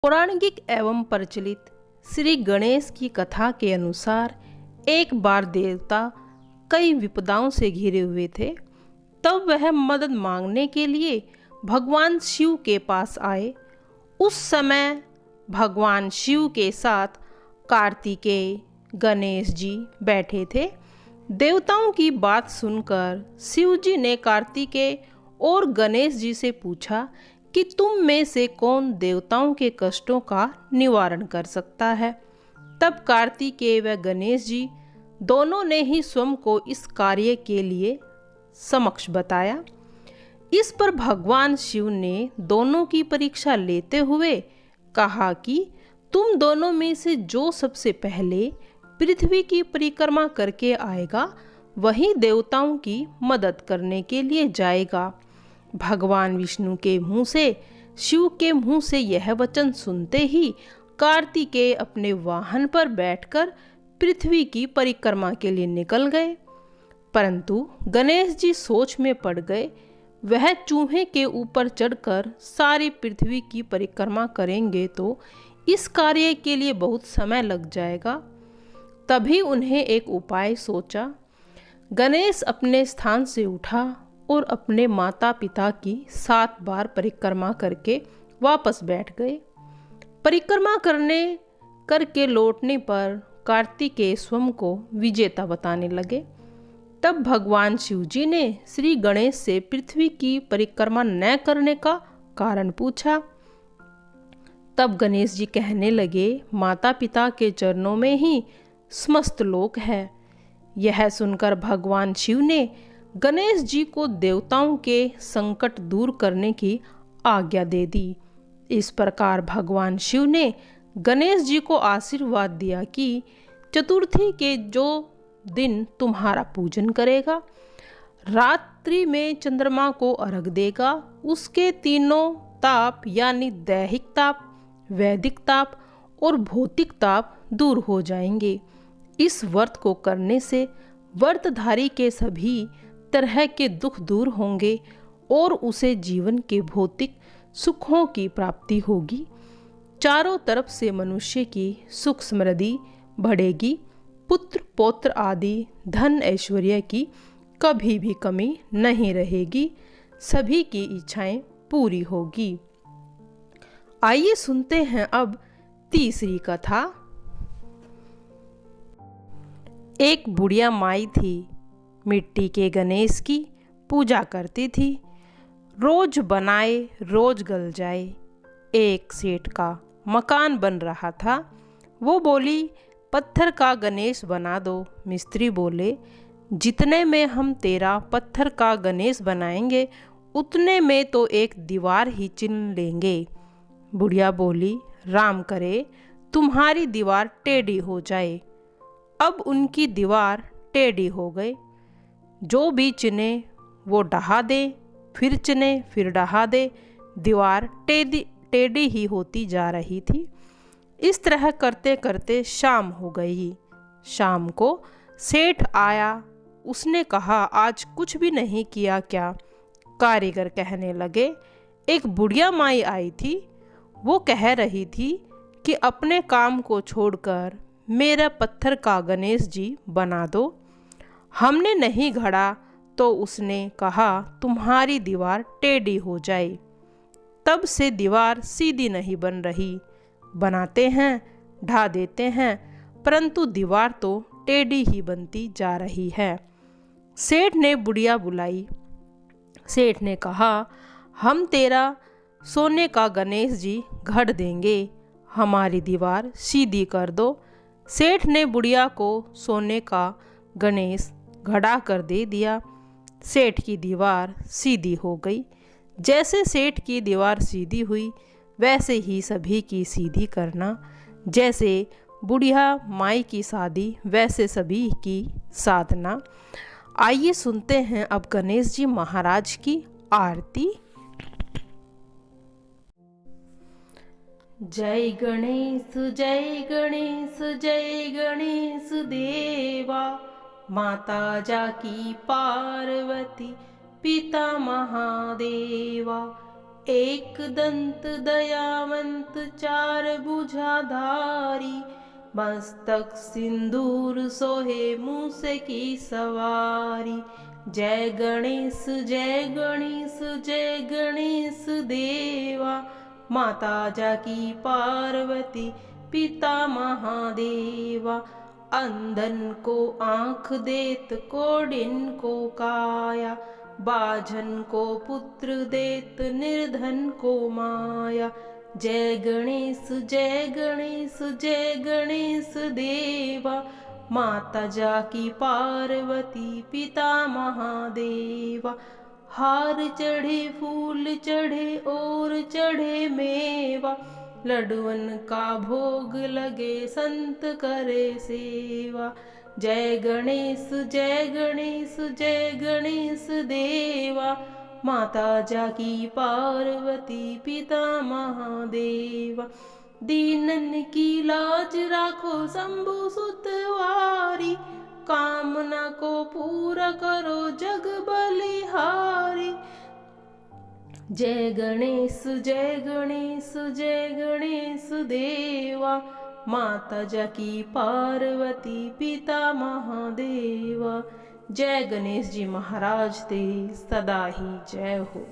पौराणिक एवं प्रचलित श्री गणेश की कथा के अनुसार एक बार देवता कई विपदाओं से घिरे हुए थे। तब वह मदद मांगने के लिए भगवान शिव के पास आए। उस समय भगवान शिव के साथ कार्तिकेय, गणेश जी बैठे थे। देवताओं की बात सुनकर शिव जी ने कार्तिकेय और गणेश जी से पूछा कि तुम में से कौन देवताओं के कष्टों का निवारण कर सकता है। तब कार्तिकेय व गणेश जी दोनों ने ही स्वयं को इस कार्य के लिए समक्ष बताया। इस पर भगवान शिव ने दोनों की परीक्षा लेते हुए कहा कि तुम दोनों में से जो सबसे पहले पृथ्वी की परिक्रमा करके आएगा वही देवताओं की मदद करने के लिए जाएगा। भगवान विष्णु के मुंह से शिव के मुंह से यह वचन सुनते ही कार्तिकेय अपने वाहन पर बैठकर पृथ्वी की परिक्रमा के लिए निकल गए। परंतु गणेश जी सोच में पड़ गए। वह चूहे के ऊपर चढ़कर सारी पृथ्वी की परिक्रमा करेंगे तो इस कार्य के लिए बहुत समय लग जाएगा। तभी उन्हें एक उपाय सोचा। गणेश अपने स्थान से उठा और अपने माता पिता की 7 बार परिक्रमा करके वापस बैठ गए। परिक्रमा करके लौटने पर कार्तिकेय स्वयं को विजेता बताने लगे। तब भगवान शिव जी ने श्री गणेश से पृथ्वी की परिक्रमा न करने का कारण पूछा। तब गणेश जी कहने लगे, माता पिता के चरणों में ही समस्त लोक है। यह सुनकर भगवान शिव ने गणेश जी को देवताओं के संकट दूर करने की आज्ञा दे दी। इस प्रकार भगवान शिव ने गणेश जी को आशीर्वाद दिया कि चतुर्थी के जो दिन तुम्हारा पूजन करेगा, रात्रि में चंद्रमा को अर्घ देगा, उसके तीनों ताप यानी दैहिक ताप, वैदिक ताप और भौतिक ताप दूर हो जाएंगे। इस व्रत को करने से व्रतधारी के सभी तरह के दुख दूर होंगे और उसे जीवन के भौतिक सुखों की प्राप्ति होगी। चारों तरफ से मनुष्य की सुख समृद्धि बढ़ेगी। पुत्र पौत्र आदि धन ऐश्वर्य की कभी भी कमी नहीं रहेगी। सभी की इच्छाएं पूरी होगी। आइए सुनते हैं अब तीसरी कथा। एक बुढ़िया माई थी, मिट्टी के गणेश की पूजा करती थी। रोज बनाए रोज गल जाए। एक सेठ का मकान बन रहा था। वो बोली, पत्थर का गणेश बना दो। मिस्त्री बोले, जितने में हम तेरा पत्थर का गणेश बनाएंगे उतने में तो एक दीवार ही चिन लेंगे। बुढ़िया बोली, राम करे तुम्हारी दीवार टेढ़ी हो जाए। अब उनकी दीवार टेढ़ी हो गई। जो भी चिने वो ढहा दे, फिर चिने फिर ढहा दे। दीवार टेढ़ी ही होती जा रही थी। इस तरह करते करते शाम हो गई। शाम को सेठ आया। उसने कहा, आज कुछ भी नहीं किया क्या? कारीगर कहने लगे, एक बुढ़िया माई आई थी। वो कह रही थी कि अपने काम को छोड़कर मेरा पत्थर का गणेश जी बना दो। हमने नहीं गढ़ा तो उसने कहा तुम्हारी दीवार टेढ़ी हो जाए। तब से दीवार सीधी नहीं बन रही। बनाते हैं, ढा देते हैं, परंतु दीवार तो टेढ़ी ही बनती जा रही है। सेठ ने बुढ़िया बुलाई। सेठ ने कहा, हम तेरा सोने का गणेश जी गढ़ देंगे, हमारी दीवार सीधी कर दो। सेठ ने बुढ़िया को सोने का गणेश गढ़ा कर दे दिया। सेठ की दीवार सीधी हो गई। जैसे सेठ की दीवार सीधी हुई वैसे ही सभी की सीधी करना। जैसे बुढ़िया माई की शादी वैसे सभी की साधना। आइए सुनते हैं अब गणेश जी महाराज की आरती। जय गणेश जय गणेश जय गणेश देवा। माता जाकी पार्वती पिता महादेवा। एक दंत दयावंत चार भुजाधारी, मस्तक सिंदूर सोहे मूस की सवारी। जय गणेश जय गणेश जय गणेश देवा, माता जाकी पार्वती पिता महादेवा। अंधन को आँख देत कोढ़िन को काया, बाझन को पुत्र देत निर्धन को माया। जय गणेश जय गणेश जय गणेश देवा, माता जाकी पार्वती पिता महादेवा। हार चढ़े फूल चढ़े और चढ़े मेवा, लड्डुअन का भोग लगे संत करे सेवा। जय गणेश जय गणेश जय गणेश देवा, माता जाकी पार्वती पिता महादेवा। दीनन की लाज राखो शंभु सुतवारी, कामना को पूरा करो जग बलिहारी। जय गणेश जय गणेश जय गणेश देवा, माता जाकी पार्वती पिता महादेवा। जय गणेश जी महाराज तेरी सदा ही जय हो।